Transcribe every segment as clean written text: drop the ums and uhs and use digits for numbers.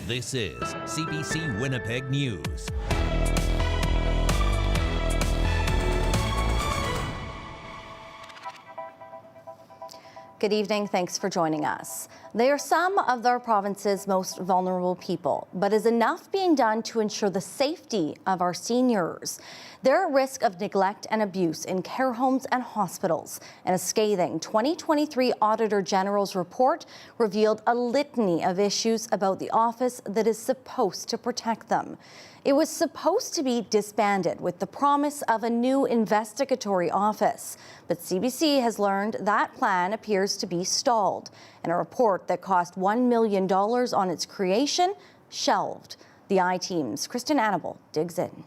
This is CBC Winnipeg News. Good evening. Thanks for joining us. They are some of our province's most vulnerable people, but is enough being done to ensure the safety of our seniors? They're at risk of neglect and abuse in care homes and hospitals. And a scathing 2023 Auditor General's report revealed a litany of issues about the office that is supposed to protect them. It was supposed to be disbanded with the promise of a new investigatory office. But CBC has learned that plan appears to be stalled, and a report that cost $1 million on its creation shelved. The I-Team's Kristen Annabelle digs in.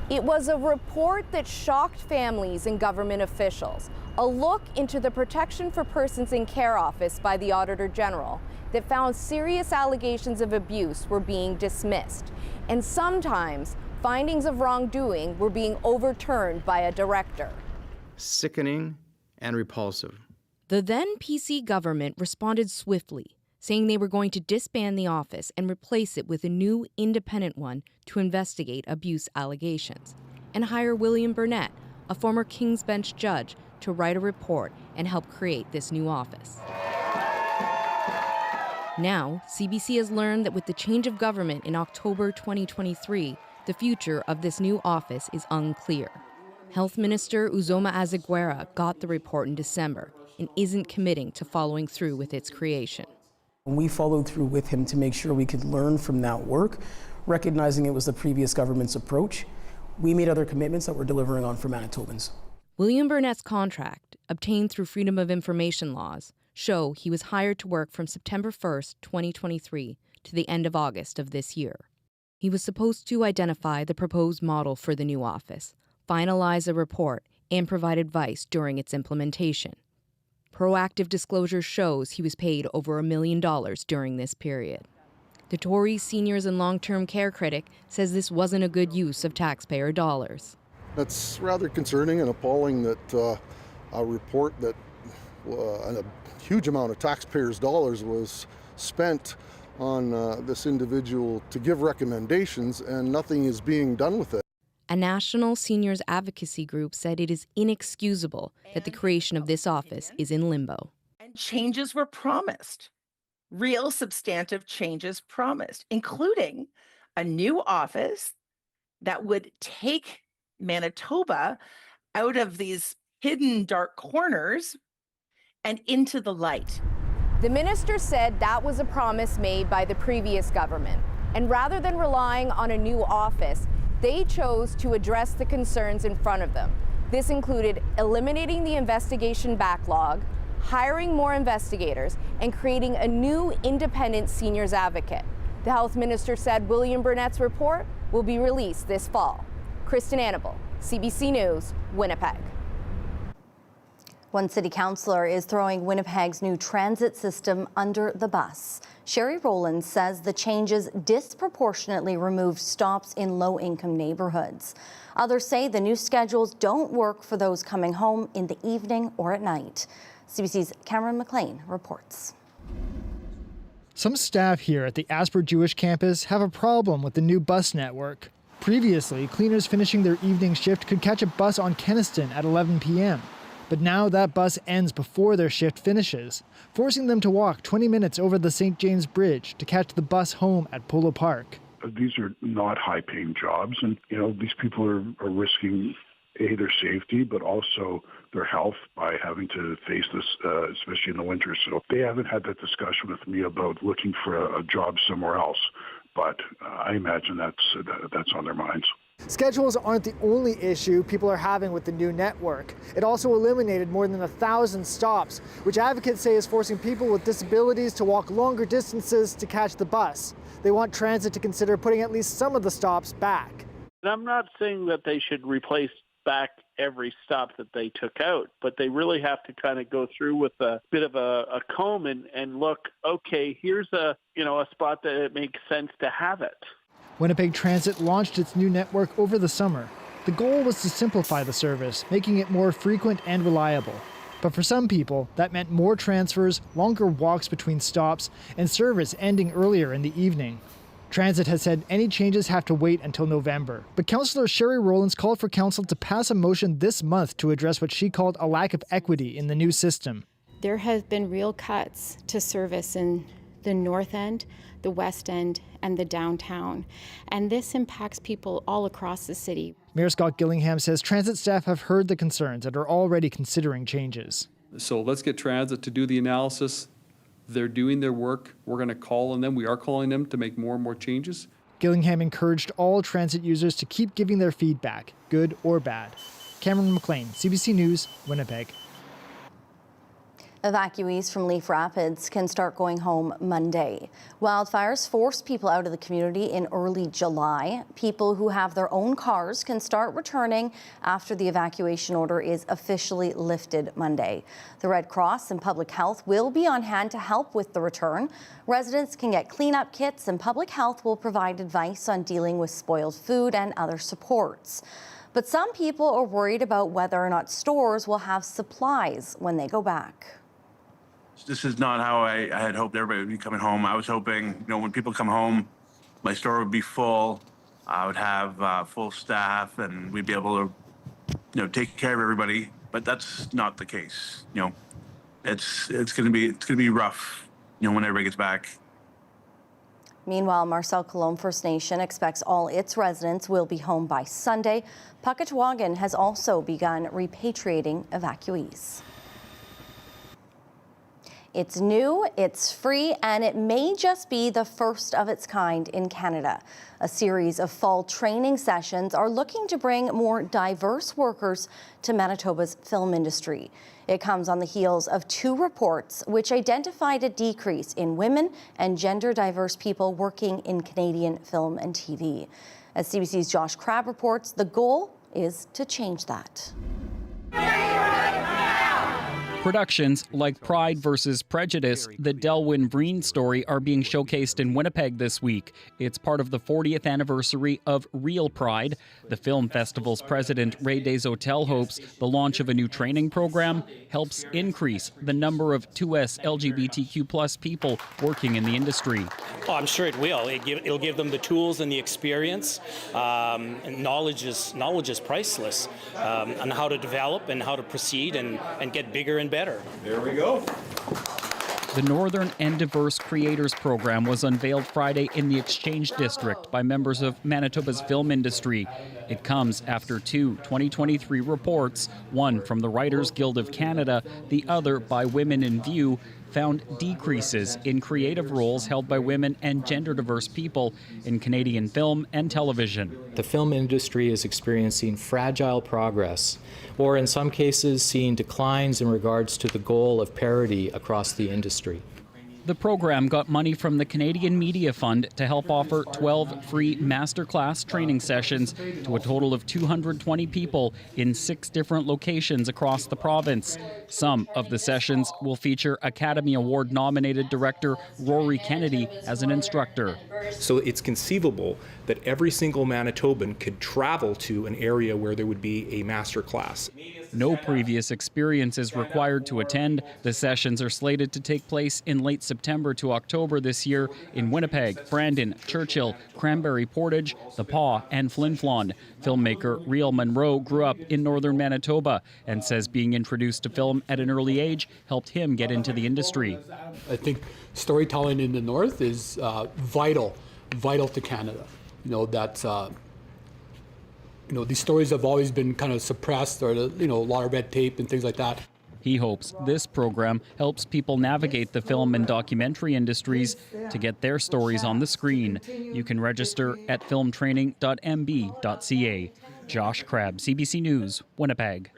It was a report that shocked families and government officials. A look into the Protection for Persons in Care Office by the Auditor General that found serious allegations of abuse were being dismissed. And sometimes findings of wrongdoing were being overturned by a director. Sickening and repulsive. The then PC government responded swiftly, saying they were going to disband the office and replace it with a new independent one to investigate abuse allegations, and hire William Burnett, a former King's Bench judge, to write a report and help create this new office. Now, CBC has learned that with the change of government in October 2023, the future of this new office is unclear. Health Minister Uzoma Azaguera got the report in December and isn't committing to following through with its creation. We followed through with him to make sure we could learn from that work, recognizing it was the previous government's approach. We made other commitments that we're delivering on for Manitobans. William Burnett's contract, obtained through Freedom of Information laws, show he was hired to work from September 1st, 2023 to the end of August of this year. He was supposed to identify the proposed model for the new office, finalize a report, and provide advice during its implementation. Proactive disclosure shows he was paid over $1 million during this period. The Tories Seniors and Long-Term Care critic says this wasn't a good use of taxpayer dollars. It's rather concerning and appalling that a report that a huge amount of taxpayers' dollars was spent on this individual to give recommendations, and nothing is being done with it. A national seniors advocacy group said it is inexcusable that the creation of this office is in limbo. And changes were promised, real substantive changes promised, including a new office that would take Manitoba out of these hidden dark corners and into the light. The minister said that was a promise made by the previous government. And rather than relying on a new office, they chose to address the concerns in front of them. This included eliminating the investigation backlog, hiring more investigators, and creating a new independent seniors advocate. The health minister said William Burnett's report will be released this fall. Kristen Annabelle, CBC News, Winnipeg. One city councillor is throwing Winnipeg's new transit system under the bus. Sherry Rowland says the changes disproportionately removed stops in low-income neighborhoods. Others say the new schedules don't work for those coming home in the evening or at night. CBC's Cameron McLean reports. Some staff here at the Asper Jewish campus have a problem with the new bus network. Previously, cleaners finishing their evening shift could catch a bus on Keniston at 11 p.m. But now that bus ends before their shift finishes, forcing them to walk 20 minutes over the St. James Bridge to catch the bus home at Polo Park. These are not high-paying jobs, and these people are risking their safety, but also their health by having to face this, especially in the winter. So they haven't had that discussion with me about looking for a job somewhere else, but I imagine that's on their minds. Schedules aren't the only issue people are having with the new network. It also eliminated more than 1,000 stops, which advocates say is forcing people with disabilities to walk longer distances to catch the bus. They want transit to consider putting at least some of the stops back. And I'm not saying that they should replace back every stop that they took out, but they really have to kind of go through with a bit of a comb and look, okay, here's a spot that it makes sense to have it. Winnipeg Transit launched its new network over the summer. The goal was to simplify the service, making it more frequent and reliable. But for some people, that meant more transfers, longer walks between stops, and service ending earlier in the evening. Transit has said any changes have to wait until November. But Councillor Sherry Rowlands called for Council to pass a motion this month to address what she called a lack of equity in the new system. There have been real cuts to service in the North End, the West End, and the downtown. And this impacts people all across the city. Mayor Scott Gillingham says transit staff have heard the concerns and are already considering changes. So let's get transit to do the analysis. They're doing their work. We're going to call on them. We are calling them to make more and more changes. Gillingham encouraged all transit users to keep giving their feedback, good or bad. Cameron McLean, CBC News, Winnipeg. Evacuees from Leaf Rapids can start going home Monday. Wildfires forced people out of the community in early July. People who have their own cars can start returning after the evacuation order is officially lifted Monday. The Red Cross and Public Health will be on hand to help with the return. Residents can get cleanup kits, and Public Health will provide advice on dealing with spoiled food and other supports. But some people are worried about whether or not stores will have supplies when they go back. This is not how I had hoped everybody would be coming home. I was hoping, when people come home, my store would be full. I would have full staff, and we'd be able to, take care of everybody. But that's not the case. It's going to be rough, when everybody gets back. Meanwhile, Marcel Colombe First Nation expects all its residents will be home by Sunday. Puckatawagan has also begun repatriating evacuees. It's new, it's free, and it may just be the first of its kind in Canada. A series of fall training sessions are looking to bring more diverse workers to Manitoba's film industry. It comes on the heels of 2 reports which identified a decrease in women and gender diverse people working in Canadian film and TV. As CBC's Josh Crabb reports, the goal is to change that. Productions like Pride vs. Prejudice, the Delwyn Breen story, are being showcased in Winnipeg this week. It's part of the 40th anniversary of Real Pride. The film festival's president, Ray Deshotel, hopes the launch of a new training program helps increase the number of 2S LGBTQ+ people working in the industry. Oh, I'm sure it will. It'll give them the tools and the experience. And knowledge is priceless on how to develop and how to proceed and get bigger and better. There we go. The Northern and Diverse Creators Program was unveiled Friday in the Exchange District by members of Manitoba's film industry. It comes after 2 2023 reports, one from the Writers Guild of Canada, the other by Women in View, found decreases in creative roles held by women and gender-diverse people in Canadian film and television. The film industry is experiencing fragile progress, or in some cases seeing declines in regards to the goal of parity across the industry. The program got money from the Canadian Media Fund to help offer 12 free masterclass training sessions to a total of 220 people in 6 different locations across the province. Some of the sessions will feature Academy Award nominated director Rory Kennedy as an instructor. So it's conceivable that every single Manitoban could travel to an area where there would be a master class. No previous experience is required to attend. The sessions are slated to take place in late September to October this year in Winnipeg, Brandon, Churchill, Cranberry Portage, The Paw, and Flin Flon. Filmmaker Riel Monroe grew up in northern Manitoba and says being introduced to film at an early age helped him get into the industry. I think storytelling in the north is vital to Canada. These stories have always been kind of suppressed, or a lot of red tape and things like that. He hopes this program helps people navigate the film and documentary industries to get their stories on the screen. You can register at filmtraining.mb.ca. Josh Crabb, CBC News, Winnipeg.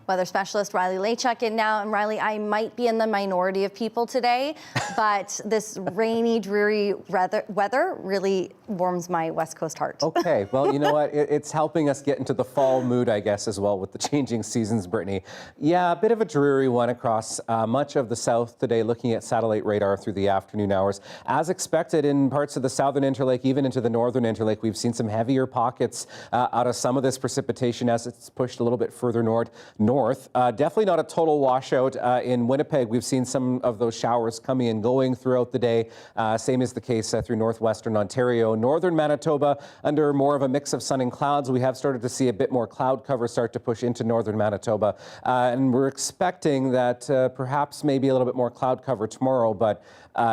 Weather specialist Riley Lachuk in now. And Riley, I might be in the minority of people today, but this rainy, dreary weather really warms my West Coast heart. Okay, well, you know what? It's helping us get into the fall mood, I guess, as well with the changing seasons, Brittany. Yeah, a bit of a dreary one across much of the south today, looking at satellite radar through the afternoon hours. As expected in parts of the southern Interlake, even into the northern Interlake, we've seen some heavier pockets out of some of this precipitation as it's pushed a little bit further north. Definitely not a total washout. In Winnipeg, we've seen some of those showers coming and going throughout the day. Same is the case through northwestern Ontario. Northern Manitoba, under more of a mix of sun and clouds. We have started to see a bit more cloud cover start to push into northern Manitoba. And we're expecting that perhaps maybe a little bit more cloud cover tomorrow. But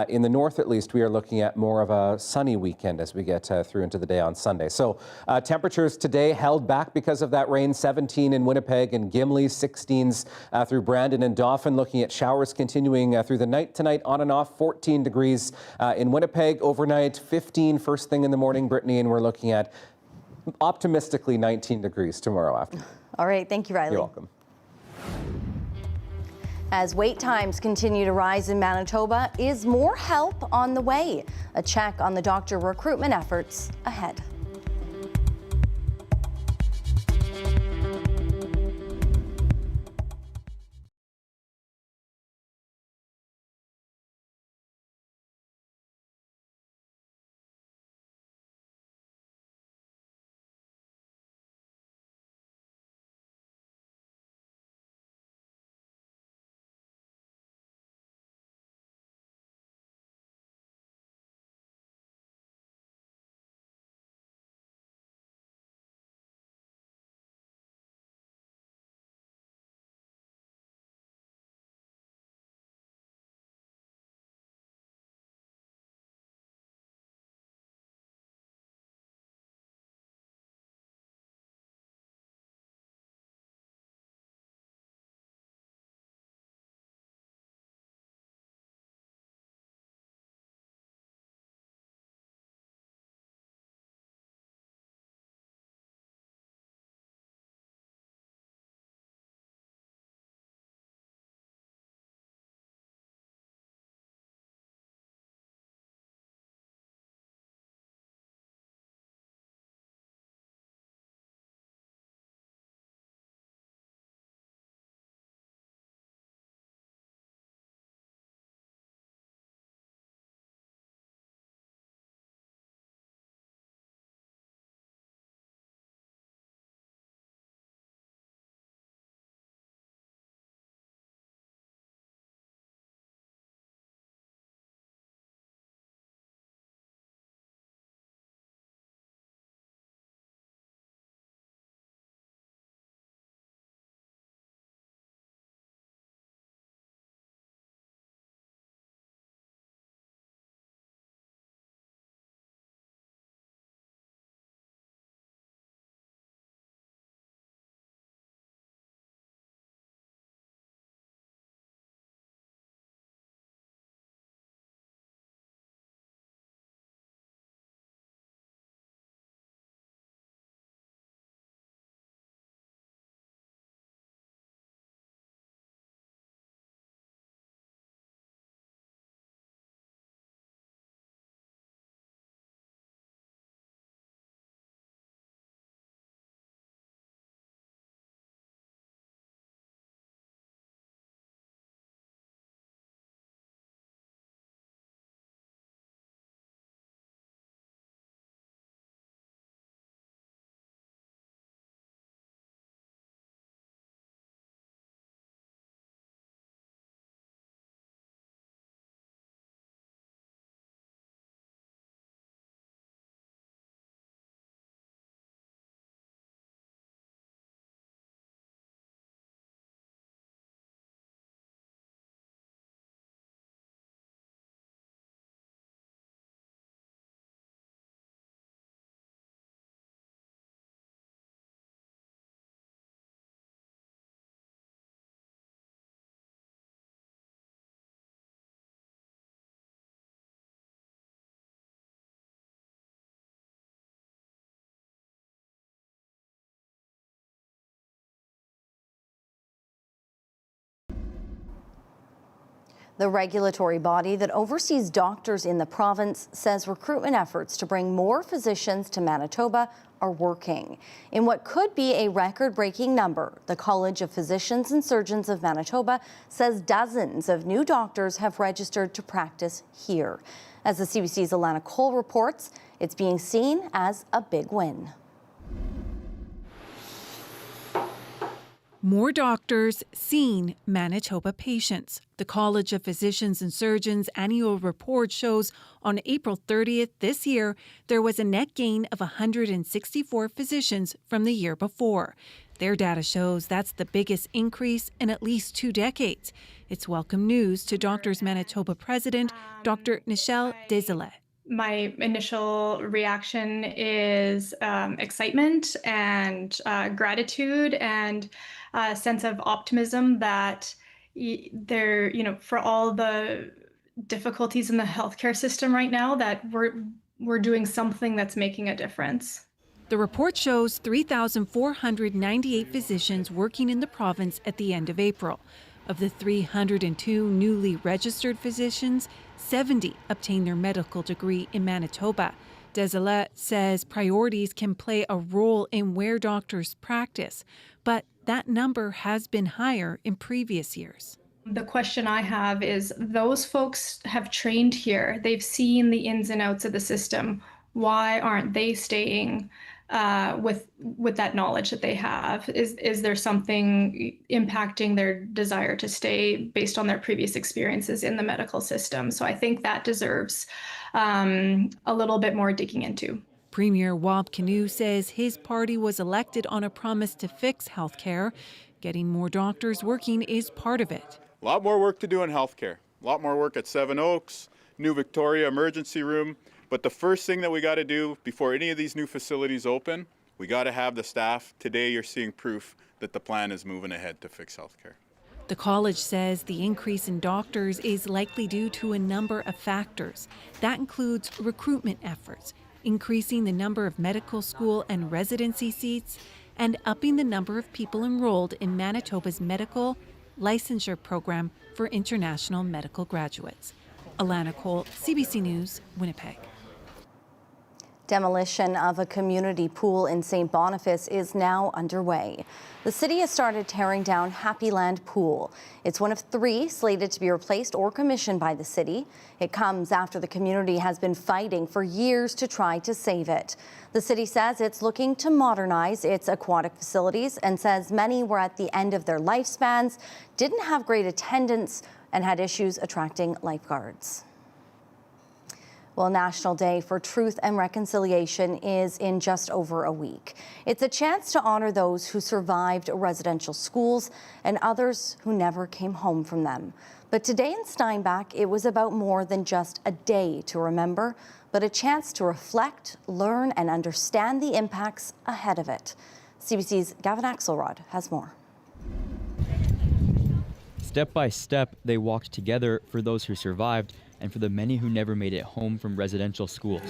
in the north, at least, we are looking at more of a sunny weekend as we get through into the day on Sunday. So temperatures today held back because of that rain. 17 in Winnipeg and Gimli, 16s through Brandon and Dauphin. Looking at showers continuing through the night tonight, on and off. 14 degrees in Winnipeg overnight, 15 first thing in the morning, Brittany, and we're looking at optimistically 19 degrees tomorrow afternoon. All right, thank you, Riley. You're welcome. As wait times continue to rise in Manitoba, is more help on the way? A check on the doctor recruitment efforts ahead. The regulatory body that oversees doctors in the province says recruitment efforts to bring more physicians to Manitoba are working. In what could be a record-breaking number, the College of Physicians and Surgeons of Manitoba says dozens of new doctors have registered to practice here. As the CBC's Alana Cole reports, it's being seen as a big win. More doctors seeing Manitoba patients. The College of Physicians and Surgeons annual report shows on April 30th this year, there was a net gain of 164 physicians from the year before. Their data shows that's the biggest increase in at least 2 decades. It's welcome news to Doctors Manitoba President, Dr. Nichelle Desilets. My initial reaction is excitement and gratitude and a sense of optimism that there, for all the difficulties in the healthcare system right now, that we're doing something that's making a difference. The report shows 3,498 physicians working in the province at the end of April. Of the 302 newly registered physicians, 70 obtained their medical degree in Manitoba. Desilets says priorities can play a role in where doctors practice, but that number has been higher in previous years. The question I have is, those folks have trained here. They've seen the ins and outs of the system. Why aren't they staying with that knowledge that they have? Is there something impacting their desire to stay based on their previous experiences in the medical system? So I think that deserves a little bit more digging into. Premier Wab Kinew says his party was elected on a promise to fix healthcare. Getting more doctors working is part of it. A lot more work to do in healthcare. A lot more work at Seven Oaks, New Victoria Emergency Room. But the first thing that we got to do before any of these new facilities open, we got to have the staff. Today you're seeing proof that the plan is moving ahead to fix healthcare. The college says the increase in doctors is likely due to a number of factors. That includes recruitment efforts, increasing the number of medical school and residency seats, and upping the number of people enrolled in Manitoba's medical licensure program for international medical graduates. Alana Cole, CBC News, Winnipeg. Demolition of a community pool in St. Boniface is now underway. The city has started tearing down Happy Land Pool. It's one of 3 slated to be replaced or commissioned by the city. It comes after the community has been fighting for years to try to save it. The city says it's looking to modernize its aquatic facilities and says many were at the end of their lifespans, didn't have great attendance, and had issues attracting lifeguards. Well, National Day for Truth and Reconciliation is in just over a week. It's a chance to honor those who survived residential schools and others who never came home from them. But today in Steinbach, it was about more than just a day to remember, but a chance to reflect, learn, and understand the impacts ahead of it. CBC's Gavin Axelrod has more. Step by step, they walked together for those who survived and for the many who never made it home from residential schools.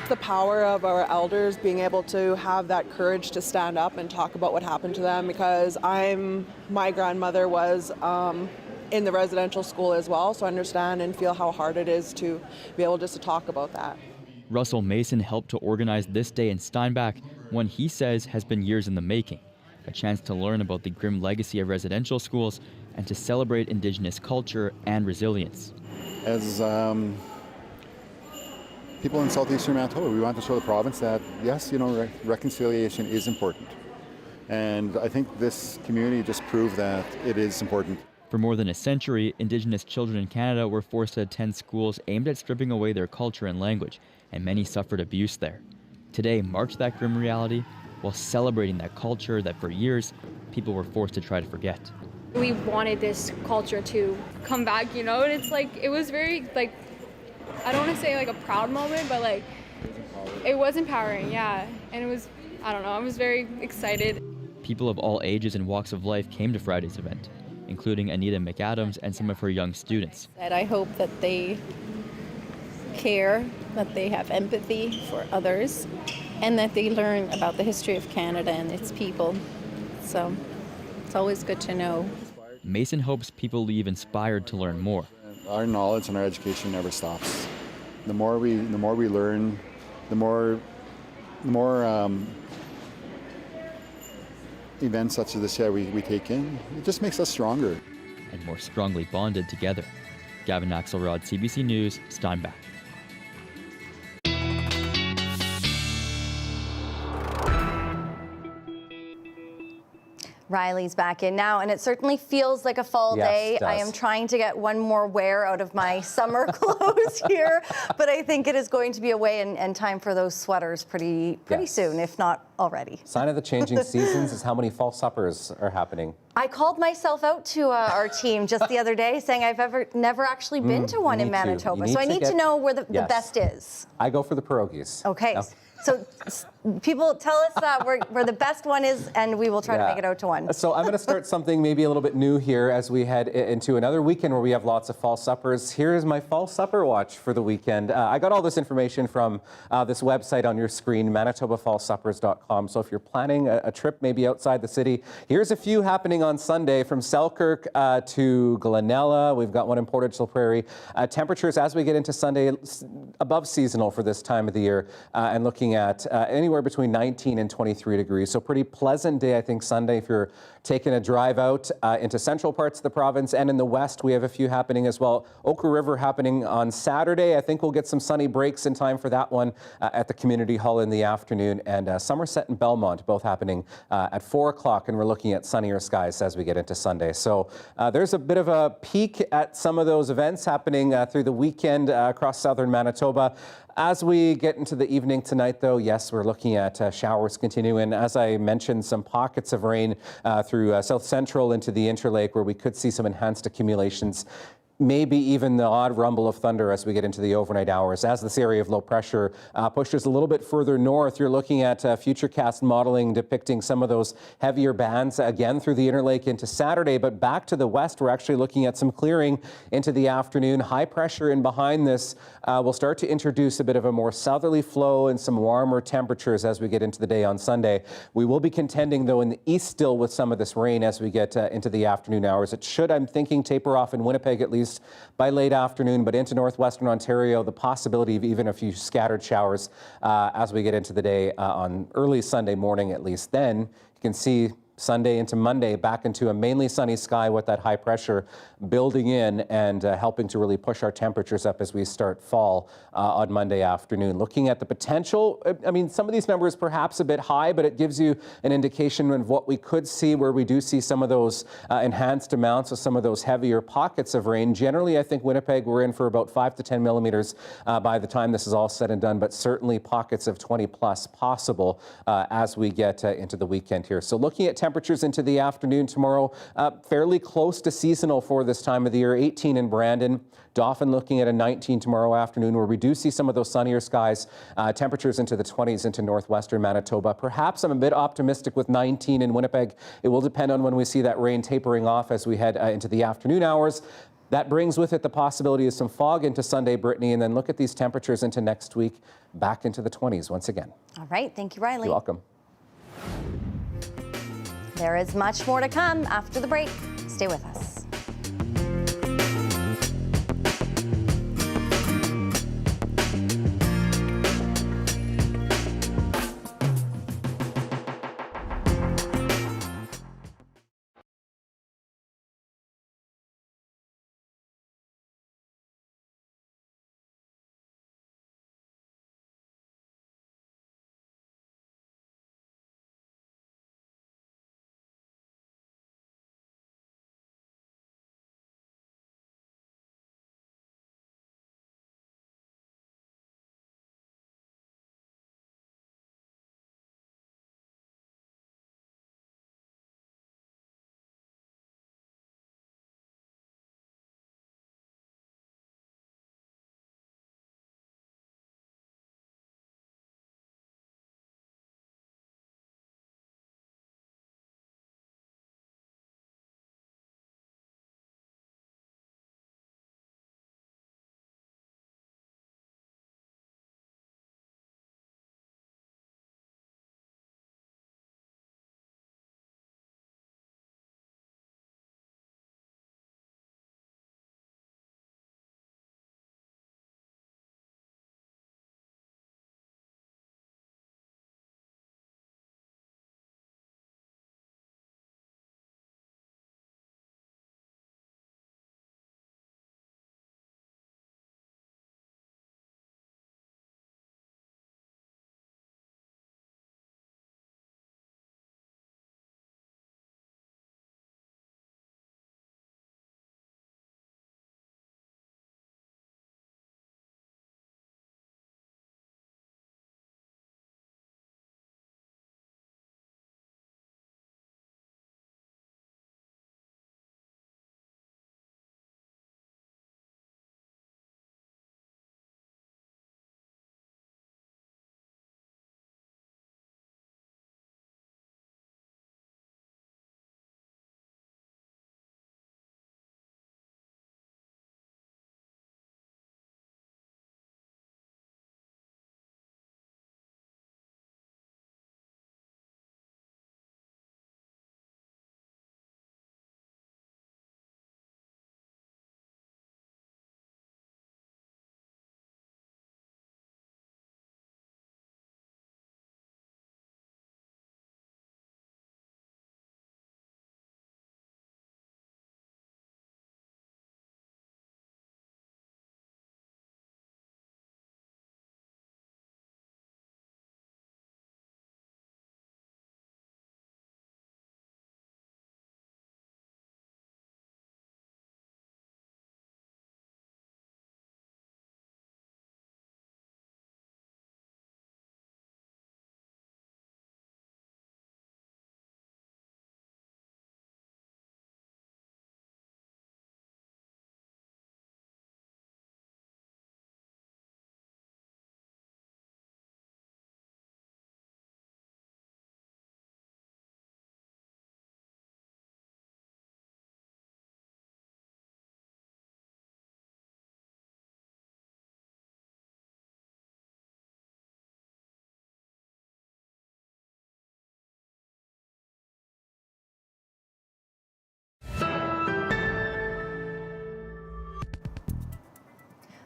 The power of our elders being able to have that courage to stand up and talk about what happened to them, because my grandmother was in the residential school as well, so I understand and feel how hard it is to be able just to talk about that. Russell Mason helped to organize this day in Steinbach, one he says has been years in the making. A chance to learn about the grim legacy of residential schools and to celebrate Indigenous culture and resilience. As people in southeastern Manitoba, we want to show the province that, yes, reconciliation is important. And I think this community just proved that it is important. For more than a century, Indigenous children in Canada were forced to attend schools aimed at stripping away their culture and language, and many suffered abuse there. Today marked that grim reality while celebrating that culture that for years, people were forced to try to forget. We wanted this culture to come back, and it's like, it was very, I don't want to say a proud moment, but it was empowering, yeah. And it was, I don't know, I was very excited. People of all ages and walks of life came to Friday's event, including Anita McAdams and some of her young students. I hope that they care, that they have empathy for others, and that they learn about the history of Canada and its people. So it's always good to know. Mason hopes people leave inspired to learn more. Our knowledge and our education never stops. The more we learn, the more events such as this we take in, it just makes us stronger. And more strongly bonded together. Gavin Axelrod, CBC News, Steinbach. Riley's back in now, and it certainly feels like a fall day. It does. I am trying to get one more wear out of my summer clothes here, but I think it is going to be away and time for those sweaters pretty soon, if not already. Sign of the changing seasons is how many fall suppers are happening. I called myself out to our team just the other day, saying I've never actually been to one in Manitoba, so I need to know where the best is. I go for the pierogies. Okay. No. So people tell us where the best one is, and we will try to make it out to one. So I'm going to start something maybe a little bit new here as we head into another weekend where we have lots of fall suppers. Here is my fall supper watch for the weekend. I got all this information from this website on your screen, manitobafallsuppers.com. So if you're planning a trip maybe outside the city, here's a few happening on Sunday from Selkirk to Glenella. We've got one in Portage la Prairie. Temperatures as we get into Sunday above seasonal for this time of the year, and looking at anywhere between 19 and 23 degrees. So pretty pleasant day, I think, Sunday if you're taking a drive out into central parts of the province. And in the west, we have a few happening as well. Ochre River happening on Saturday. I think we'll get some sunny breaks in time for that one at the Community Hall in the afternoon. And Somerset and Belmont both happening at 4 o'clock. And we're looking at sunnier skies as we get into Sunday. So there's a bit of a peek at some of those events happening through the weekend across southern Manitoba. As we get into the evening tonight, though, yes, we're looking at showers continuing. As I mentioned, some pockets of rain through South Central into the Interlake where we could see some enhanced accumulations. Maybe even the odd rumble of thunder as we get into the overnight hours. As this area of low pressure pushes a little bit further north, you're looking at futurecast modeling depicting some of those heavier bands again through the Interlake into Saturday. But back to the west, we're actually looking at some clearing into the afternoon. High pressure in behind this will start to introduce a bit of a more southerly flow and some warmer temperatures as we get into the day on Sunday. We will be contending, though, in the east still with some of this rain as we get into the afternoon hours. It should, I'm thinking, taper off in Winnipeg at least by late afternoon, but into northwestern Ontario, the possibility of even a few scattered showers as we get into the day on early Sunday morning at least. Then you can see Sunday into Monday back into a mainly sunny sky with that high pressure building in and helping to really push our temperatures up as we start fall on Monday afternoon. Looking at the potential, I mean, some of these numbers perhaps a bit high, but it gives you an indication of what we could see where we do see some of those enhanced amounts of some of those heavier pockets of rain. Generally, I think Winnipeg, we're in for about 5 to 10 millimeters by the time this is all said and done, but certainly pockets of 20 plus possible as we get into the weekend here. So looking at temperatures into the afternoon tomorrow, fairly close to seasonal for this time of the year. 18 in Brandon. Dauphin looking at a 19 tomorrow afternoon where we do see some of those sunnier skies. Temperatures into the 20s into northwestern Manitoba. Perhaps I'm a bit optimistic with 19 in Winnipeg. It will depend on when we see that rain tapering off as we head into the afternoon hours. That brings with it the possibility of some fog into Sunday, Brittany, and then look at these temperatures into next week, back into the 20s once again. All right. Thank you, Riley. You're welcome. There is much more to come after the break. Stay with us.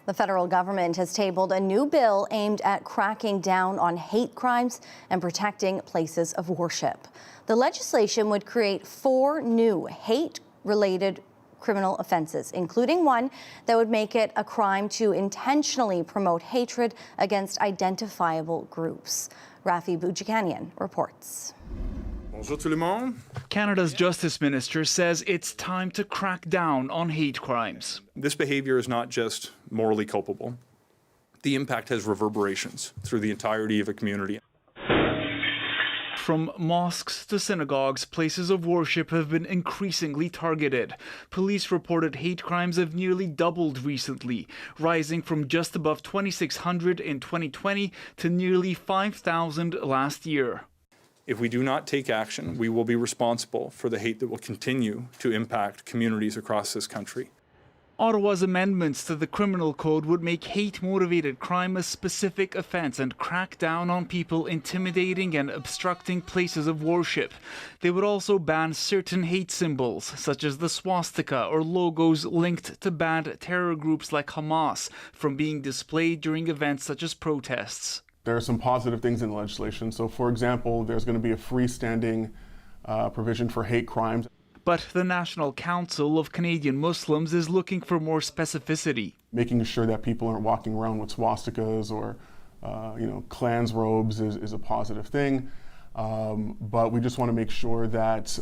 The federal government has tabled a new bill aimed at cracking down on hate crimes and protecting places of worship. The legislation would create 4 new hate-related criminal offenses, including one that would make it a crime to intentionally promote hatred against identifiable groups. Rafi Boudjikanian reports. Bonjour tout le monde. Canada's Justice Minister says it's time to crack down on hate crimes. This behavior is not just morally culpable. The impact has reverberations through the entirety of a community. From mosques to synagogues, places of worship have been increasingly targeted. Police reported hate crimes have nearly doubled recently, rising from just above 2,600 in 2020 to nearly 5,000 last year. If we do not take action, we will be responsible for the hate that will continue to impact communities across this country. Ottawa's amendments to the criminal code would make hate-motivated crime a specific offence and crack down on people intimidating and obstructing places of worship. They would also ban certain hate symbols, such as the swastika or logos linked to banned terror groups like Hamas, from being displayed during events such as protests. There are some positive things in the legislation. So, for example, there's going to be a freestanding provision for hate crimes. But the National Council of Canadian Muslims is looking for more specificity. Making sure that people aren't walking around with swastikas or, clans robes is a positive thing. But we just want to make sure that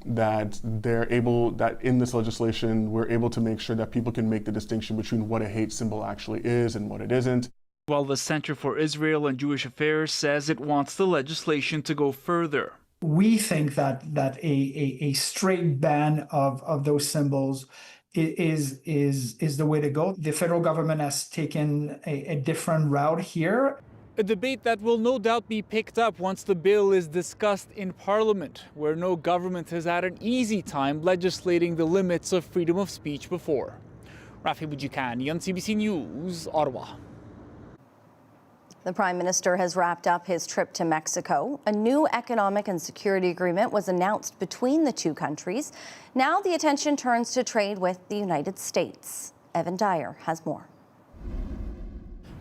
that in this legislation, we're able to make sure that people can make the distinction between what a hate symbol actually is and what it isn't. While the Centre for Israel and Jewish Affairs says it wants the legislation to go further. We think that a straight ban of those symbols is the way to go. The federal government has taken a different route here. A debate that will no doubt be picked up once the bill is discussed in Parliament, where no government has had an easy time legislating the limits of freedom of speech before. Rafi Boudjikanian on CBC News, Ottawa. The Prime Minister has wrapped up his trip to Mexico. A new economic and security agreement was announced between the two countries. Now the attention turns to trade with the United States. Evan Dyer has more.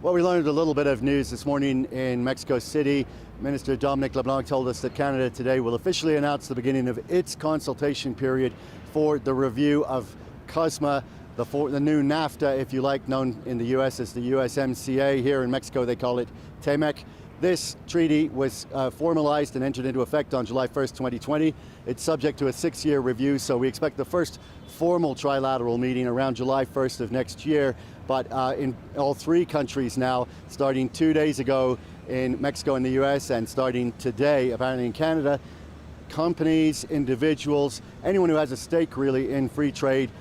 Well, we learned a little bit of news this morning in Mexico City. Minister Dominic LeBlanc told us that Canada today will officially announce the beginning of its consultation period for the review of COSMA, the new NAFTA, if you like, known in the U.S. as the USMCA. Here in Mexico, they call it TEMEC. This treaty was formalized and entered into effect on July 1st, 2020. It's subject to a 6-year review, so we expect the first formal trilateral meeting around July 1st of next year. But in all 3 countries now, starting 2 days ago in Mexico and the U.S. and starting today, apparently in Canada, companies, individuals, anyone who has a stake really in free trade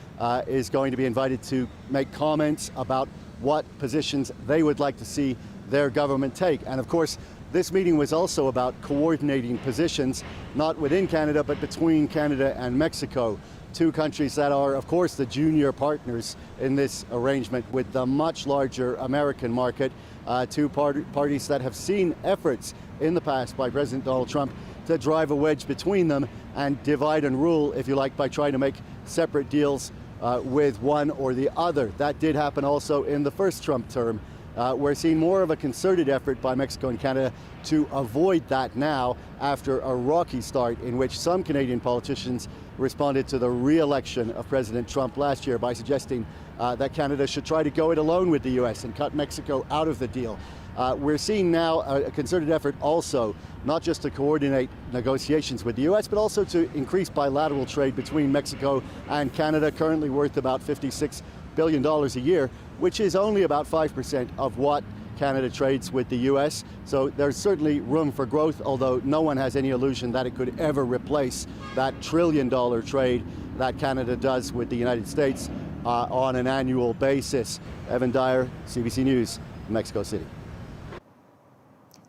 is going to be invited to make comments about what positions they would like to see their government take. And of course, this meeting was also about coordinating positions, not within Canada, but between Canada and Mexico. 2 countries that are, of course, the junior partners in this arrangement with the much larger American market. 2 parties that have seen efforts in the past by President Donald Trump to drive a wedge between them and divide and rule, if you like, by trying to make separate deals with one or the other. That did happen also in the first Trump term. We're seeing more of a concerted effort by Mexico and Canada to avoid that now after a rocky start in which some Canadian politicians responded to the re-election of President Trump last year by suggesting that Canada should try to go it alone with the U.S. and cut Mexico out of the deal. We're seeing now a concerted effort also, not just to coordinate negotiations with the U.S., but also to increase bilateral trade between Mexico and Canada, currently worth about $56 billion a year, which is only about 5% of what Canada trades with the U.S. So there's certainly room for growth, although no one has any illusion that it could ever replace that $1 trillion trade that Canada does with the United States on an annual basis. Evan Dyer, CBC News, Mexico City.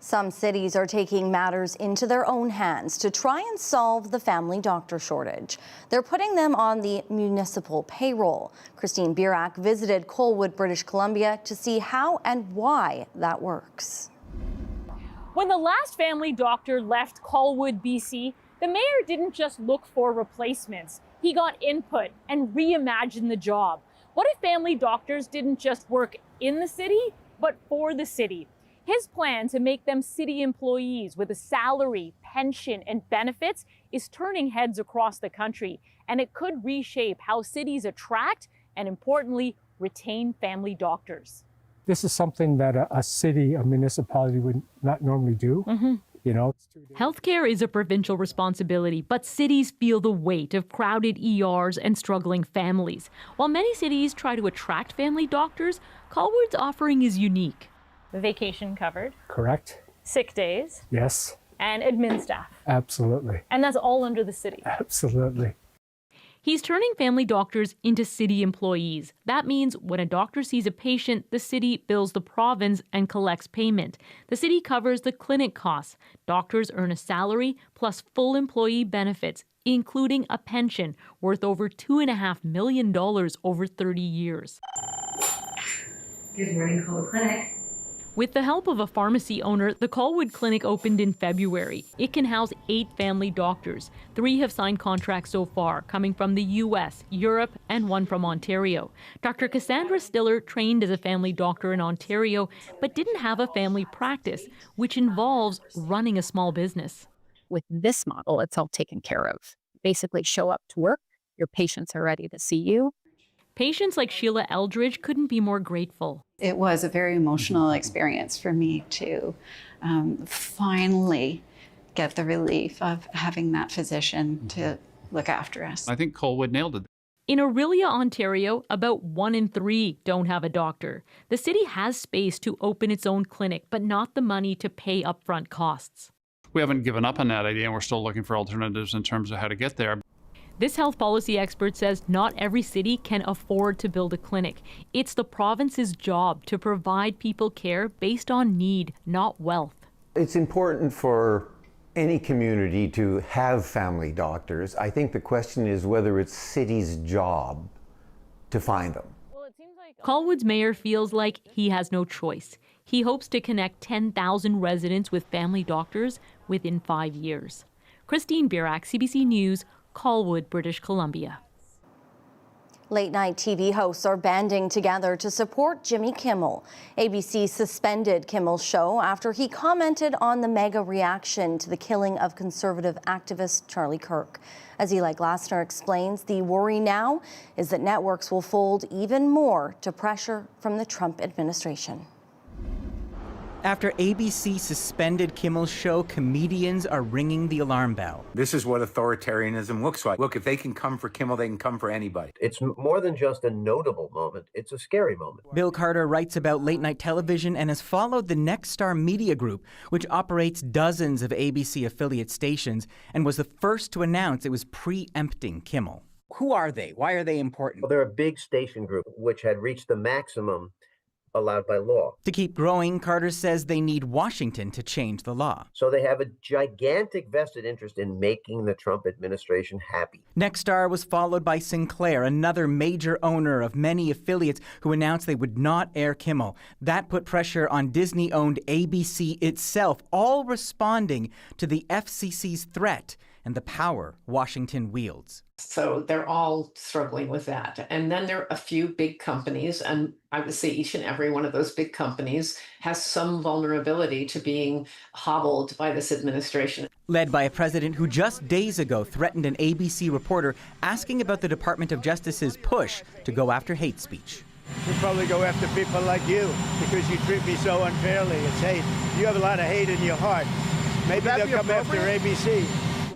Some cities are taking matters into their own hands to try and solve the family doctor shortage. They're putting them on the municipal payroll. Christine Birak visited Colwood, British Columbia to see how and why that works. When the last family doctor left Colwood, BC, the mayor didn't just look for replacements. He got input and reimagined the job. What if family doctors didn't just work in the city, but for the city? His plan to make them city employees with a salary, pension, and benefits is turning heads across the country, and it could reshape how cities attract and, importantly, retain family doctors. This is something that a city, a municipality would not normally do. You know, Healthcare is a provincial responsibility, but cities feel the weight of crowded ERs and struggling families. While many cities try to attract family doctors, Colwood's offering is unique. Vacation covered. Correct. Sick days. Yes. And admin staff. Absolutely. And that's all under the city. Absolutely. He's turning family doctors into city employees. That means when a doctor sees a patient, the city bills the province and collects payment. The city covers the clinic costs. Doctors earn a salary plus full employee benefits, including a pension worth over $2.5 million over 30 years. Good morning, Colwood Clinic. With the help of a pharmacy owner, the Colwood Clinic opened in February. It can house 8 family doctors. 3 have signed contracts so far, coming from the U.S., Europe, and 1 from Ontario. Dr. Cassandra Stiller trained as a family doctor in Ontario, but didn't have a family practice, which involves running a small business. With this model, it's all taken care of. Basically, show up to work, your patients are ready to see you. Patients like Sheila Eldridge couldn't be more grateful. It was a very emotional experience for me to finally get the relief of having that physician to look after us. I think Colwood nailed it. In Orillia, Ontario, about 1 in 3 don't have a doctor. The city has space to open its own clinic, but not the money to pay upfront costs. We haven't given up on that idea, and we're still looking for alternatives in terms of how to get there. This health policy expert says not every city can afford to build a clinic. It's the province's job to provide people care based on need, not wealth. It's important for any community to have family doctors. I think the question is whether it's city's job to find them. Colwood's mayor feels like he has no choice. He hopes to connect 10,000 residents with family doctors within 5 years. Christine Birak, CBC News, Colwood, British Columbia. Late-night TV hosts are banding together to support Jimmy Kimmel. ABC suspended Kimmel's show after he commented on the mega reaction to the killing of conservative activist Charlie Kirk. As Eli Glasner explains, the worry now is that networks will fold even more to pressure from the Trump administration. After ABC suspended Kimmel's show, comedians are ringing the alarm bell. This is what authoritarianism looks like. Look, if they can come for Kimmel, they can come for anybody. It's more than just a notable moment, it's a scary moment. Bill Carter writes about late-night television and has followed the Next Star Media Group, which operates dozens of ABC affiliate stations, and was the first to announce it was preempting Kimmel. Who are they? Why are they important? Well, they're a big station group which had reached the maximum allowed by law. To keep growing, Carter says they need Washington to change the law. So they have a gigantic vested interest in making the Trump administration happy. Nexstar was followed by Sinclair, another major owner of many affiliates, who announced they would not air Kimmel. That put pressure on Disney-owned ABC itself, all responding to the FCC's threat and the power Washington wields. So they're all struggling with that. And then there are a few big companies, and I would say each and every one of those big companies has some vulnerability to being hobbled by this administration. Led by a president who just days ago threatened an ABC reporter asking about the Department of Justice's push to go after hate speech. We'll probably go after people like you because you treat me so unfairly. It's hate. You have a lot of hate in your heart. Maybe they'll come after ABC.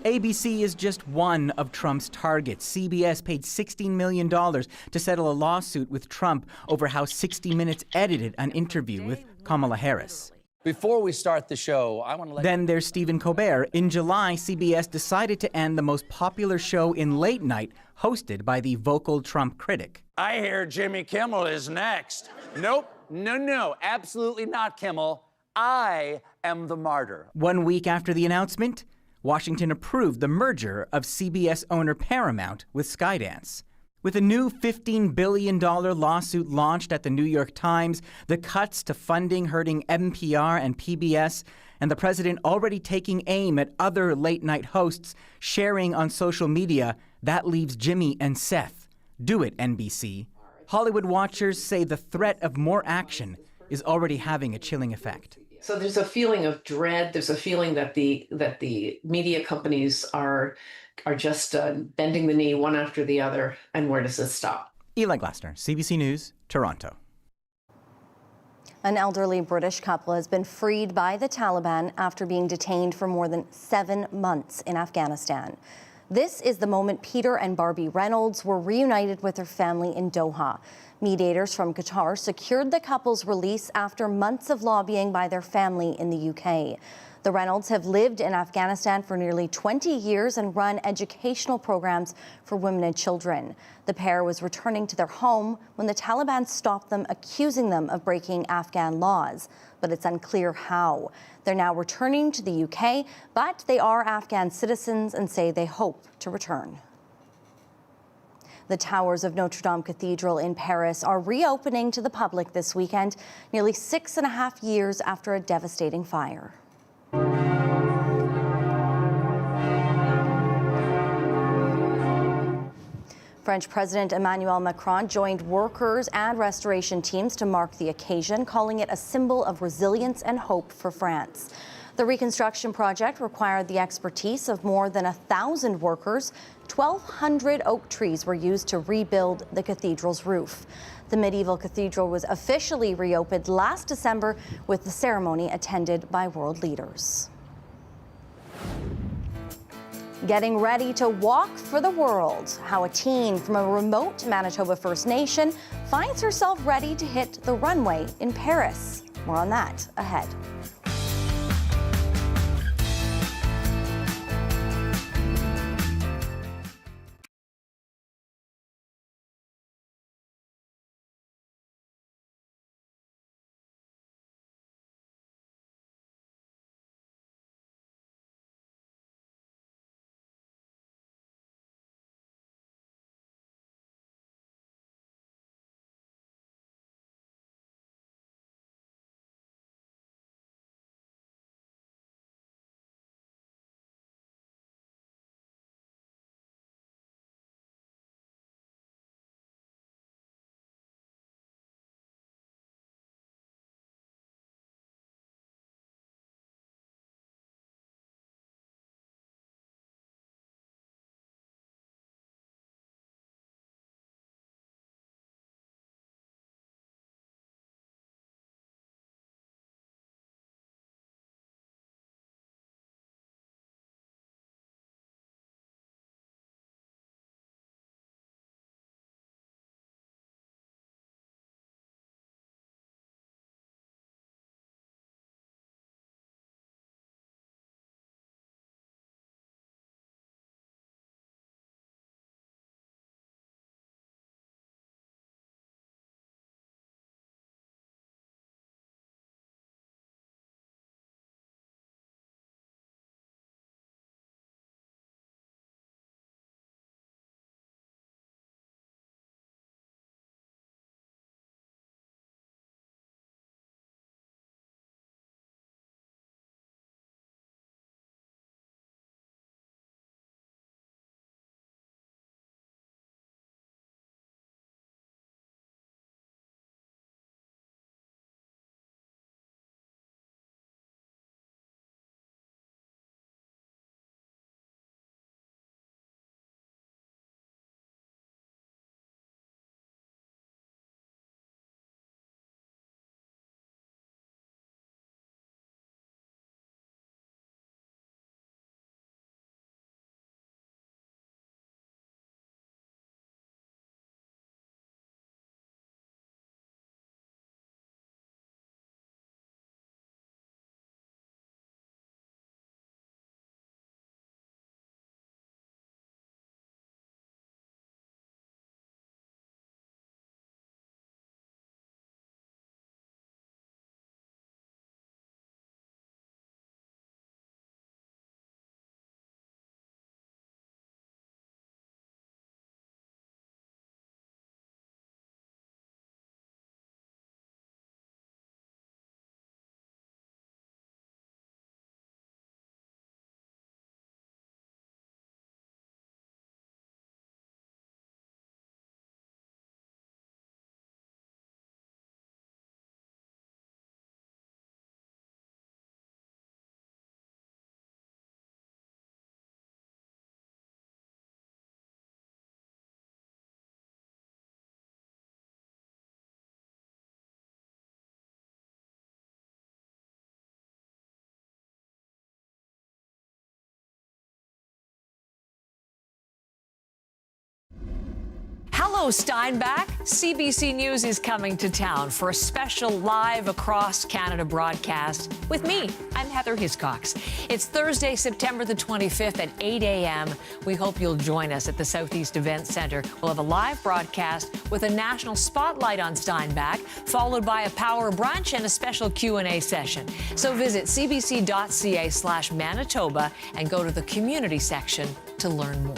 ABC is just one of Trump's targets. CBS paid $16 million to settle a lawsuit with Trump over how 60 Minutes edited an interview with Kamala Harris. Before we start the show, I want to Then there's Stephen Colbert. In July, CBS decided to end the most popular show in late night, hosted by the vocal Trump critic. I hear Jimmy Kimmel is next. Nope, no, absolutely not Kimmel. I am the martyr. 1 week after the announcement, Washington approved the merger of CBS owner Paramount with Skydance. With a new $15 billion lawsuit launched at the New York Times, the cuts to funding hurting NPR and PBS, and the president already taking aim at other late-night hosts sharing on social media, that leaves Jimmy and Seth. Do it, NBC. Hollywood watchers say the threat of more action is already having a chilling effect. So there's a feeling of dread. There's a feeling that the media companies are just bending the knee one after the other. And where does this stop? Eli Glasner, CBC News, Toronto. An elderly British couple has been freed by the Taliban after being detained for more than 7 months in Afghanistan. This is the moment Peter and Barbie Reynolds were reunited with their family in Doha. Mediators from Qatar secured the couple's release after months of lobbying by their family in the UK. The Reynolds have lived in Afghanistan for nearly 20 years and run educational programs for women and children. The pair was returning to their home when the Taliban stopped them, accusing them of breaking Afghan laws. But it's unclear how. They're now returning to the UK, but they are Afghan citizens and say they hope to return. The towers of Notre Dame Cathedral in Paris are reopening to the public this weekend, nearly 6.5 years after a devastating fire. French President Emmanuel Macron joined workers and restoration teams to mark the occasion, calling it a symbol of resilience and hope for France. The reconstruction project required the expertise of more than 1,000 workers. 1,200 oak trees were used to rebuild the cathedral's roof. The medieval cathedral was officially reopened last December with the ceremony attended by world leaders. Getting ready to walk for the world. How a teen from a remote Manitoba First Nation finds herself ready to hit the runway in Paris. More on that ahead. Hello, Steinbach. CBC News is coming to town for a special live across Canada broadcast with me. I'm Heather Hiscox. It's Thursday, September the 25th at 8 a.m. We hope you'll join us at the Southeast Events Centre. We'll have a live broadcast with a national spotlight on Steinbach, followed by a power brunch and a special Q&A session. So visit cbc.ca/Manitoba and go to the community section to learn more.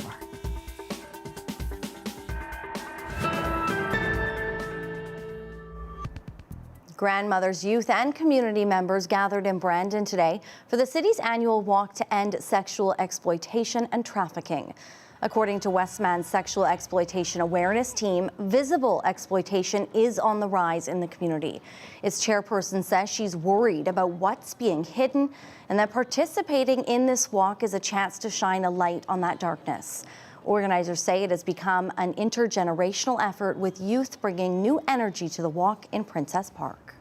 Grandmothers, youth and community members gathered in Brandon today for the city's annual walk to end sexual exploitation and trafficking. According to Westman's Sexual Exploitation Awareness Team, visible exploitation is on the rise in the community. Its chairperson says she's worried about what's being hidden and that participating in this walk is a chance to shine a light on that darkness. Organizers say it has become an intergenerational effort, with youth bringing new energy to the walk in Princess Park.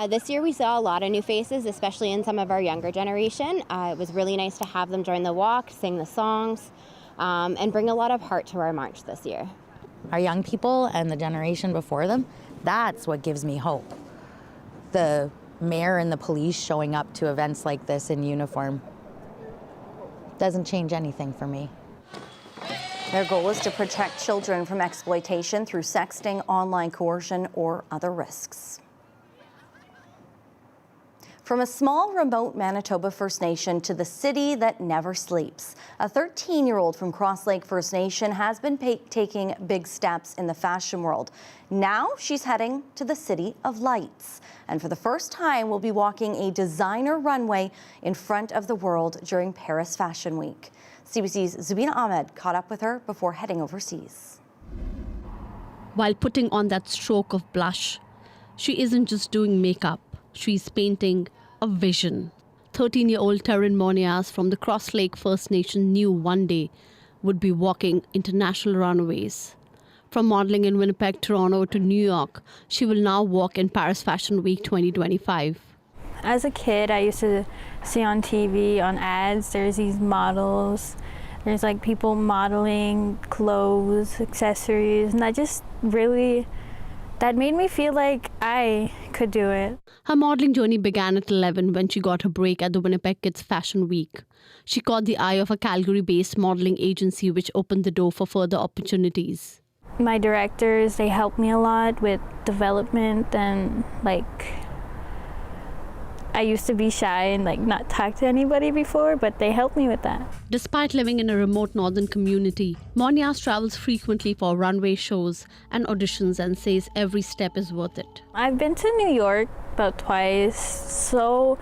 This year we saw a lot of new faces, especially in some of our younger generation. It was really nice to have them join the walk, sing the songs, and bring a lot of heart to our march this year. Our young people and the generation before them, that's what gives me hope. The mayor and the police showing up to events like this in uniform doesn't change anything for me. Their goal is to protect children from exploitation through sexting, online coercion, or other risks. From a small, remote Manitoba First Nation to the city that never sleeps, a 13-year-old from Cross Lake First Nation has been taking big steps in the fashion world. Now she's heading to the City of Lights, and for the first time will be walking a designer runway in front of the world during Paris Fashion Week. CBC's Zubina Ahmed caught up with her before heading overseas. While putting on that stroke of blush, she isn't just doing makeup, she's painting a vision. 13-year-old Taryn Monias from the Cross Lake First Nation knew one day would be walking international runways. From modeling in Winnipeg, Toronto to New York, she will now walk in Paris Fashion Week 2025. As a kid, I used to see on TV, on ads, there's these models. There's like people modeling clothes, accessories, and that made me feel like I could do it. Her modeling journey began at 11 when she got her break at the Winnipeg Kids Fashion Week. She caught the eye of a Calgary-based modeling agency, which opened the door for further opportunities. My directors, they helped me a lot with development, and I used to be shy and not talk to anybody before, but they helped me with that. Despite living in a remote northern community, Monias travels frequently for runway shows and auditions and says every step is worth it. I've been to New York about twice, so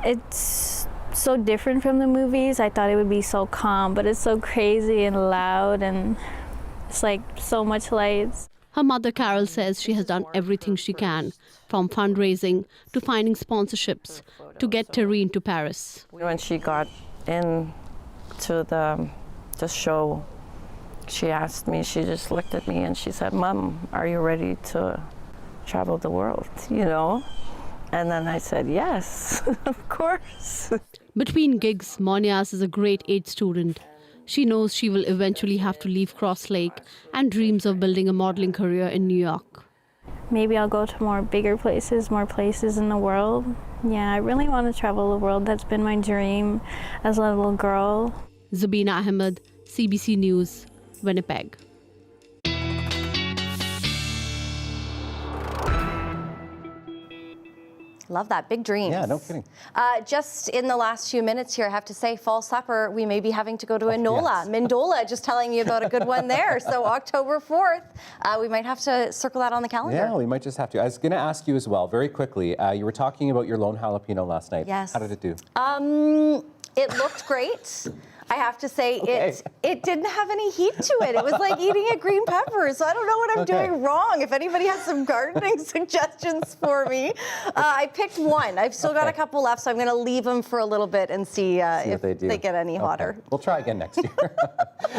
it's so different from the movies. I thought it would be so calm, but it's so crazy and loud, and it's so much lights. Her mother, Carol, says she has done everything she can, from fundraising to finding sponsorships to get Terry to Paris. When she got into the show, she asked me, she just looked at me and she said, "Mom, are you ready to travel the world?" And then I said, yes, of course. Between gigs, Monias is a grade 8 student. She knows she will eventually have to leave Cross Lake and dreams of building a modeling career in New York. Maybe I'll go to more places in the world. Yeah, I really want to travel the world. That's been my dream as a little girl. Zubina Ahmed, CBC News, Winnipeg. Love that. Big dreams. Yeah, no kidding. Just in the last few minutes here, I have to say, fall supper, we may be having to go to Enola. Yes. Mindola, just telling you about a good one there. So October 4th, we might have to circle that on the calendar. Yeah, we might just have to. I was going to ask you as well, very quickly, you were talking about your lone jalapeno last night. Yes. How did it do? It looked great. I have to say, it didn't have any heat to it. It was like eating a green pepper. So I don't know what I'm doing wrong. If anybody has some gardening suggestions for me. I picked one. I've still got a couple left, so I'm going to leave them for a little bit and see if they get any hotter. We'll try again next year.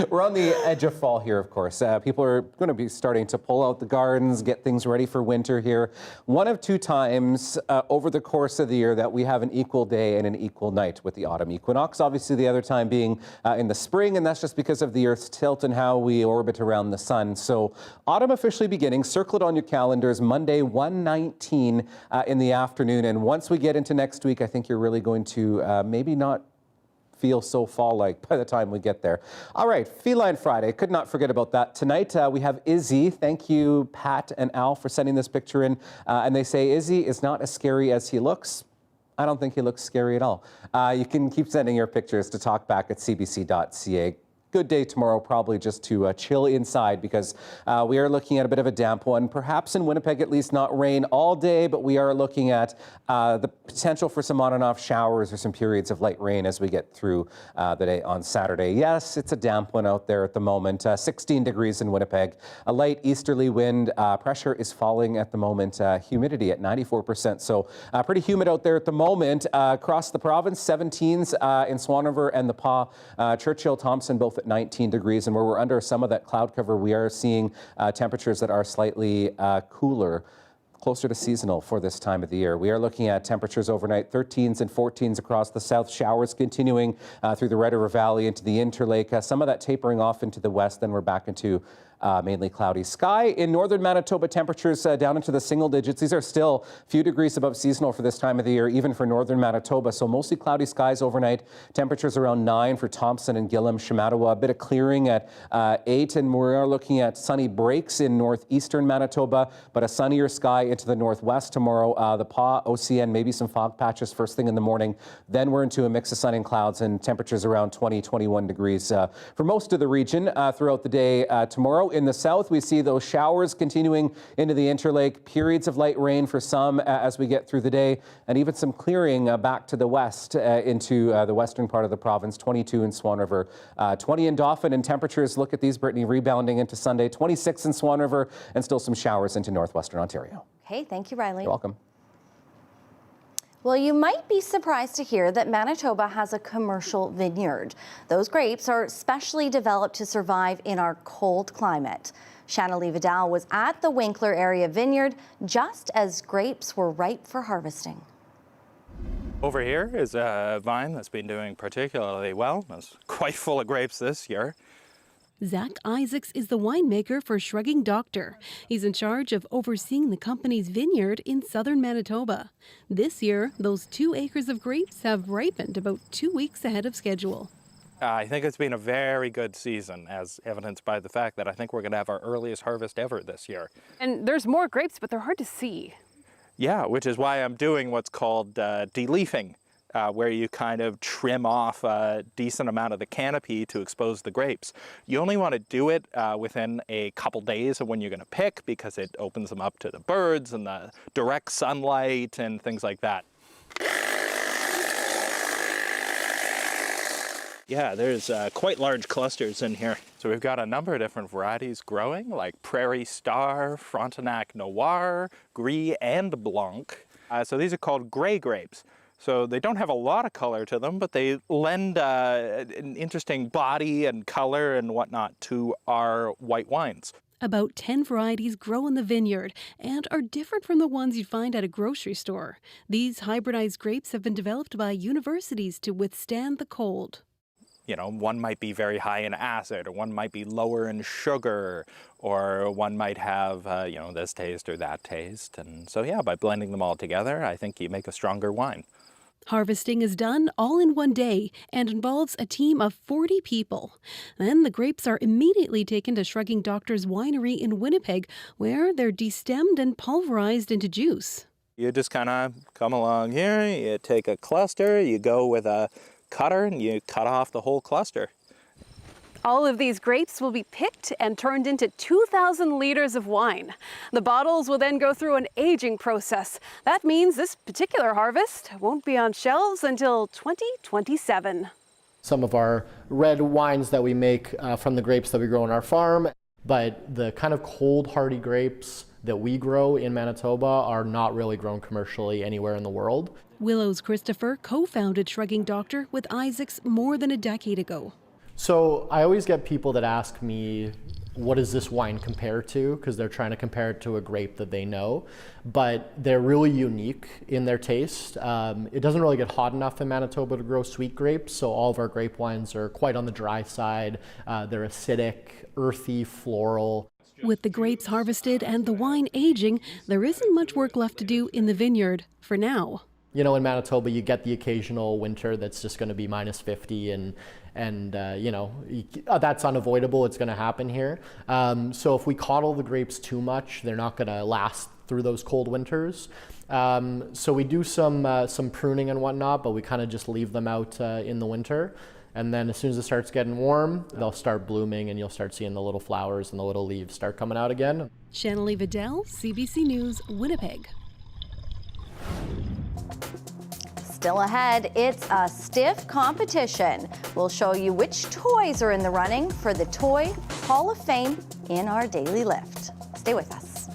We're on the edge of fall here, of course. People are going to be starting to pull out the gardens, get things ready for winter here. One of two times over the course of the year that we have an equal day and an equal night with the autumn equinox. Obviously, the other time being happening in the spring, and that's just because of the Earth's tilt and how we orbit around the sun. So autumn officially beginning. Circle it on your calendars, Monday 1:19 in the afternoon. And once we get into next week, I think you're really going to maybe not feel so fall-like by the time we get there. All right, Feline Friday. Could not forget about that. Tonight we have Izzy. Thank you, Pat and Al, for sending this picture in. And they say Izzy is not as scary as he looks. I don't think he looks scary at all. You can keep sending your pictures to talkback@cbc.ca. Good day tomorrow, probably just to chill inside, because we are looking at a bit of a damp one. Perhaps in Winnipeg, at least not rain all day, but we are looking at the potential for some on and off showers or some periods of light rain as we get through the day on Saturday. Yes, it's a damp one out there at the moment. 16 degrees in Winnipeg. A light easterly wind. Pressure is falling at the moment. Humidity at 94%. So pretty humid out there at the moment. Across the province, 17s in Swan River and the Pas. Churchill, Thompson, both at 19 degrees, and where we're under some of that cloud cover, we are seeing temperatures that are slightly cooler, closer to seasonal for this time of the year. We are looking at temperatures overnight, 13s and 14s across the south, showers continuing through the Red River Valley into the Interlake, some of that tapering off into the west, then we're back into mainly cloudy sky. In northern Manitoba, temperatures down into the single digits. These are still a few degrees above seasonal for this time of the year, even for northern Manitoba. So mostly cloudy skies overnight. Temperatures around 9 for Thompson and Gillam, Shamattawa. A bit of clearing at 8, and we are looking at sunny breaks in northeastern Manitoba, but a sunnier sky into the northwest tomorrow. The Pas, OCN, maybe some fog patches first thing in the morning. Then we're into a mix of sun and clouds, and temperatures around 20, 21 degrees for most of the region throughout the day tomorrow. In the south, we see those showers continuing into the Interlake, periods of light rain for some as we get through the day, and even some clearing back to the west into the western part of the province. 22 in Swan River, 20 in Dauphin, and temperatures, look at these, Brittany, rebounding into Sunday. 26 in Swan River, and still some showers into northwestern Ontario. Hey, thank you, Riley. You're welcome. Well, you might be surprised to hear that Manitoba has a commercial vineyard. Those grapes are specially developed to survive in our cold climate. Shannalee Vidal was at the Winkler area vineyard just as grapes were ripe for harvesting. Over here is a vine that's been doing particularly well. It's quite full of grapes this year. Zach Isaacs is the winemaker for Shrugging Doctor. He's in charge of overseeing the company's vineyard in southern Manitoba. This year, those 2 acres of grapes have ripened about 2 weeks ahead of schedule. I think it's been a very good season, as evidenced by the fact that I think we're going to have our earliest harvest ever this year. And there's more grapes, but they're hard to see. Yeah, which is why I'm doing what's called deleafing. Where you kind of trim off a decent amount of the canopy to expose the grapes. You only want to do it within a couple days of when you're going to pick, because it opens them up to the birds and the direct sunlight and things like that. Yeah, there's quite large clusters in here. So we've got a number of different varieties growing, like Prairie Star, Frontenac Noir, Gris, and Blanc. So these are called gray grapes. So they don't have a lot of color to them, but they lend an interesting body and color and whatnot to our white wines. About 10 varieties grow in the vineyard and are different from the ones you'd find at a grocery store. These hybridized grapes have been developed by universities to withstand the cold. You know, one might be very high in acid, or one might be lower in sugar, or one might have, you know, this taste or that taste. And so, yeah, by blending them all together, I think you make a stronger wine. Harvesting is done all in one day and involves a team of 40 people. Then the grapes are immediately taken to Shrugging Doctor's winery in Winnipeg, where they're destemmed and pulverized into juice. You just kind of come along here, you take a cluster, you go with a cutter, and you cut off the whole cluster. All of these grapes will be picked and turned into 2,000 liters of wine. The bottles will then go through an aging process. That means this particular harvest won't be on shelves until 2027. Some of our red wines that we make from the grapes that we grow on our farm, but the kind of cold hardy grapes that we grow in Manitoba are not really grown commercially anywhere in the world. Willows Christopher co-founded Shrugging Doctor with Isaacs more than a decade ago. So I always get people that ask me, what does this wine compare to? Because they're trying to compare it to a grape that they know, but they're really unique in their taste. It doesn't really get hot enough in Manitoba to grow sweet grapes, so all of our grape wines are quite on the dry side. They're acidic, earthy, floral. With the grapes harvested and the wine aging, there isn't much work left to do in the vineyard for now. You know, in Manitoba, you get the occasional winter that's just going to be minus 50 and you know, that's unavoidable. It's going to happen here. So if we coddle the grapes too much, they're not going to last through those cold winters. So we do some pruning and whatnot, but we kind of just leave them out in the winter. And then as soon as it starts getting warm, they'll start blooming and you'll start seeing the little flowers and the little leaves start coming out again. Shanley Vidal, CBC News, Winnipeg. Still ahead, it's a stiff competition. We'll show you which toys are in the running for the Toy Hall of Fame in our Daily Lift. Stay with us.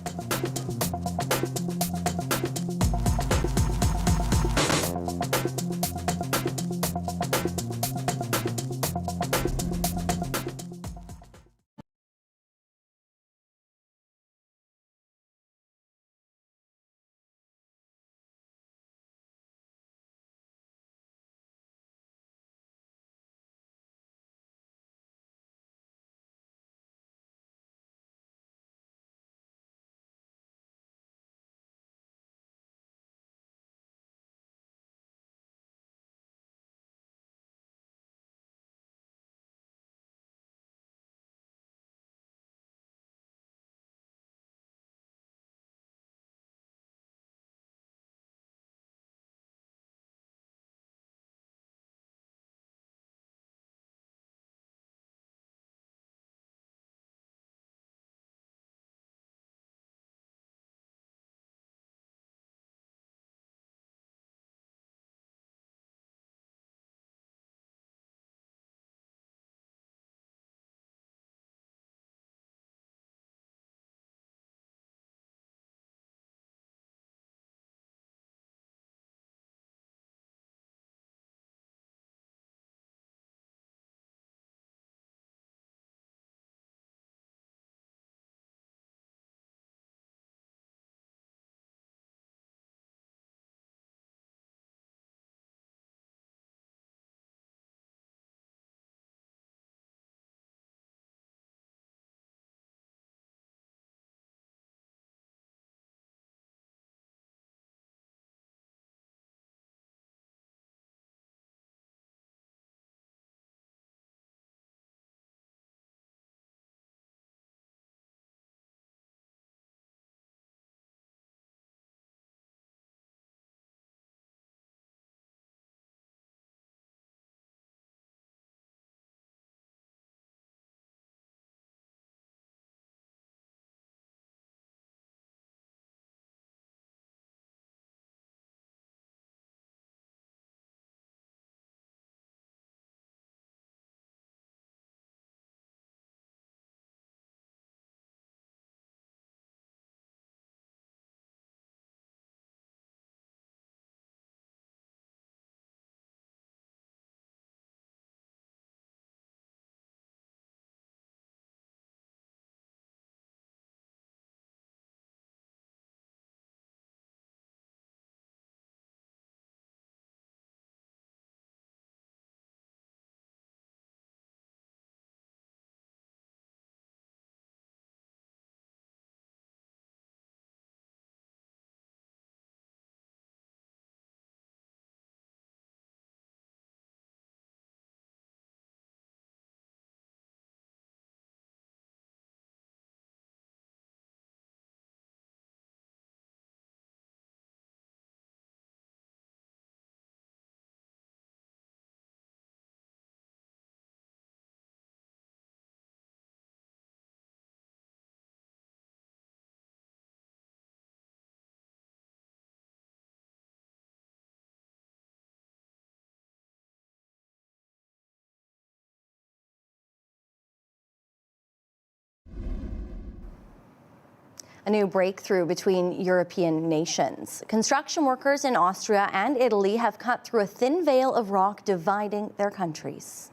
A new breakthrough between European nations. Construction workers in Austria and Italy have cut through a thin veil of rock dividing their countries.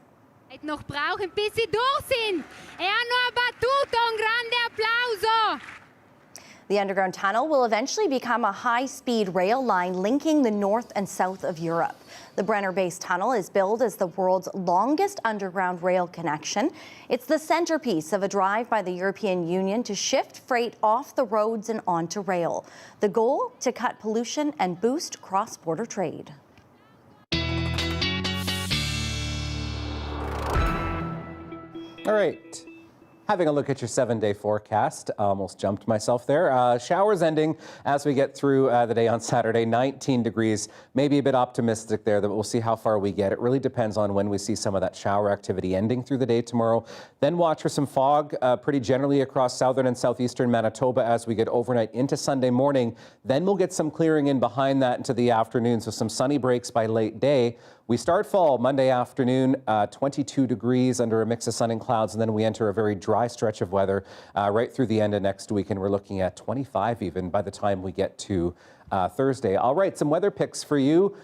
Noch brauchen, bis sie durch sind. E hanno abbattuto, un grande applauso. The underground tunnel will eventually become a high-speed rail line linking the north and south of Europe. The Brenner Base Tunnel is billed as the world's longest underground rail connection. It's the centerpiece of a drive by the European Union to shift freight off the roads and onto rail. The goal, to cut pollution and boost cross-border trade. All right. Having a look at your 7-day forecast. Almost jumped myself there. Showers ending as we get through the day on Saturday. 19 degrees. Maybe a bit optimistic there, but we'll see how far we get. It really depends on when we see some of that shower activity ending through the day tomorrow. Then watch for some fog pretty generally across southern and southeastern Manitoba as we get overnight into Sunday morning. Then we'll get some clearing in behind that into the afternoon, so some sunny breaks by late day. We start fall Monday afternoon, 22 degrees under a mix of sun and clouds, and then we enter a very dry stretch of weather right through the end of next week, and we're looking at 25 even by the time we get to Thursday. All right, some weather picks for you.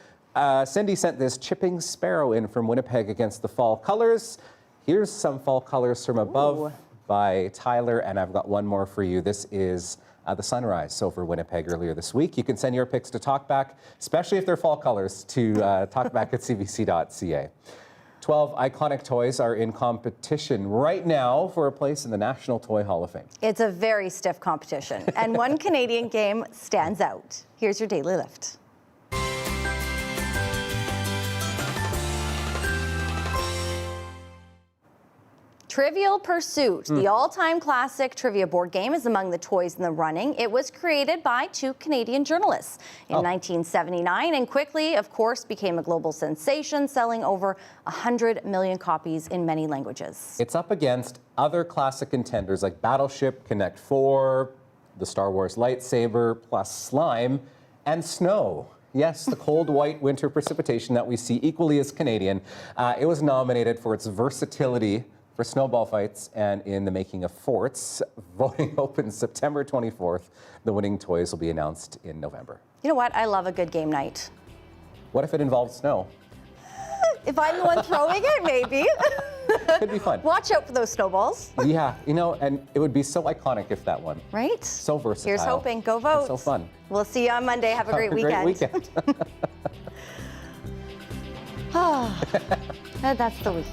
Cindy sent this chipping sparrow in from Winnipeg against the fall colors. Here's some fall colors from above by Tyler, and I've got one more for you. This is the sunrise over Winnipeg earlier this week. You can send your pics to Talkback, especially if they're fall colors, to talkback@cbc.ca. 12 iconic toys are in competition right now for a place in the National Toy Hall of Fame. It's a very stiff competition, and one Canadian game stands out. Here's your Daily Lift. Trivial Pursuit, the all-time classic trivia board game, is among the toys in the running. It was created by two Canadian journalists in 1979 and quickly, of course, became a global sensation, selling over 100 million copies in many languages. It's up against other classic contenders like Battleship, Connect 4, the Star Wars lightsaber, plus slime, and snow. Yes, the cold white winter precipitation that we see equally as Canadian. It was nominated for its versatility for snowball fights and in the making of forts. Voting opens September 24th. The winning toys will be announced in November. You know what? I love a good game night. What if it involves snow? If I'm the one throwing it, maybe. Could be fun. Watch out for those snowballs. Yeah, you know, and it would be so iconic if that won. Right? So versatile. Here's hoping. Go vote. And so fun. We'll see you on Monday. Have a great weekend. Great weekend. That's the week. That's the week.